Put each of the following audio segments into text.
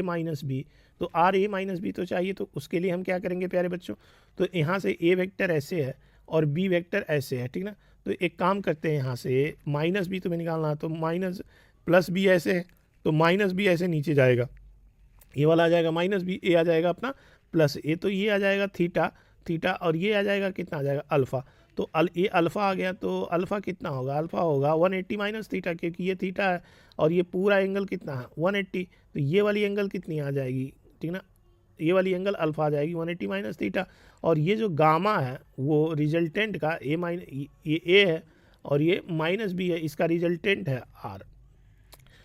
Minus B, तो R A minus B तो चाहिए, तो उसके लिए हम क्या करेंगे प्यारे बच्चों, तो यहाँ से ए वेक्टर ऐसे है और बी वेक्टर ऐसे है, ठीक ना। तो एक काम करते हैं, यहाँ से माइनस बी तुम्हें निकालना है, तो माइनस प्लस बी ऐसे है, तो माइनस बी ऐसे नीचे जाएगा, ये वाला आ जाएगा माइनस बी, ए आ जाएगा अपना प्लस ए, तो ये आ जाएगा थीटा, थीटा और ये आ जाएगा कितना आ जाएगा अल्फ़ा, तो ये अल्फ़ा आ गया, तो अल्फ़ा कितना होगा, अल्फ़ा होगा 180 माइनस थीटा, क्योंकि ये थीटा है और ये पूरा एंगल कितना है 180, तो ये वाली एंगल कितनी आ जाएगी, ठीक ना, ये वाली एंगल अल्फ़ा आ जाएगी 180 माइनस थीटा, और ये जो गामा है वो रिजल्टेंट का ए माइन ये ए है और ये माइनस बी है, इसका रिजल्टेंट है आर,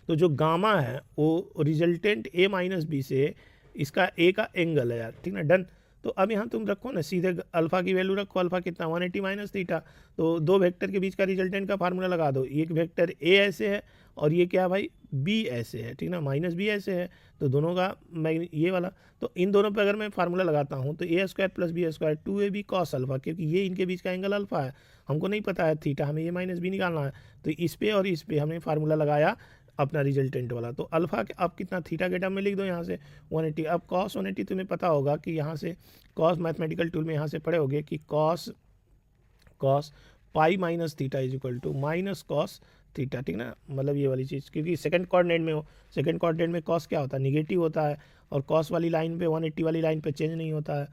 तो जो गामा है वो रिजल्टेंट ए माइनस बी से इसका ए का एंगल है यार, ठीक ना, डन। तो अब यहाँ तुम रखो ना सीधे अल्फ़ा की वैल्यू रखो, अल्फ़ा कितना 180 माइनस थीटा, तो दो वेक्टर के बीच का रिजल्टेंट का फार्मूला लगा दो, एक वेक्टर ए ऐसे है और ये क्या भाई बी ऐसे है, ठीक ना, माइनस बी ऐसे है, तो दोनों का मैं ये वाला, तो इन दोनों पे अगर मैं फार्मूला लगाता हूँ तो A square plus B square 2ab cos alpha, क्योंकि ये इनके बीच का एंगल अल्फ़ा है, हमको नहीं पता है थीटा, हमें ये माइनस बी निकालना है, तो इस पे और इस पे हमने फार्मूला लगाया अपना रिजल्टेंट वाला, तो अल्फ़ा अब कितना थीटा के टर्म में लिख दो यहाँ से 180, अब कॉस 180 तुम्हें पता होगा कि यहाँ से कॉस मैथमेटिकल टूल में यहाँ से पढ़े होगे कि cos pi minus theta is equal to minus cos theta, ठीक ना, मतलब ये वाली चीज़, क्योंकि सेकंड कोऑर्डिनेट में हो, सेकंड कोऑर्डिनेट में कॉस क्या होता है निगेटिव होता है, और कॉस वाली लाइन पे 180 वाली लाइन पे चेंज नहीं होता है,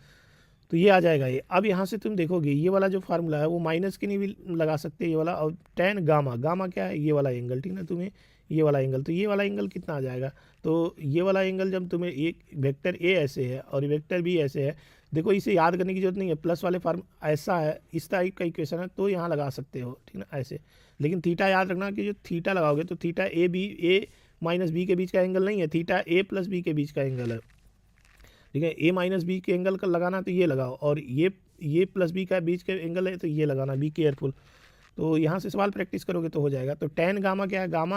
तो ये आ जाएगा ये। अब यहाँ से तुम देखोगे ये वाला जो फार्मूला है वो माइनस के नहीं भी लगा सकते ये वाला, और टेन गामा, गामा क्या है ये वाला एंगल, ठीक ना, तुम्हें ये वाला एंगल, तो ये वाला एंगल कितना आ जाएगा, तो ये वाला एंगल जब तुम्हें एक वेक्टर ए ऐसे है और वेक्टर बी ऐसे है, देखो इसे याद करने की जरूरत नहीं है, प्लस वाले फार्म ऐसा है इस टाइप का इक्वेशन है तो यहाँ लगा सकते हो, ठीक ना ऐसे, लेकिन थीटा याद रखना कि जो थीटा लगाओगे तो थीटा ए माइनस बी के बीच का एंगल नहीं है, थीटा ए प्लस बी के बीच का एंगल है, ठीक है, ए माइनस बी के एंगल का लगाना तो ये लगाओ, और ये प्लस बी का बीच के एंगल है तो ये लगाना, बी केयरफुल, तो यहाँ से सवाल प्रैक्टिस करोगे तो हो जाएगा। तो टेन गामा क्या है, गामा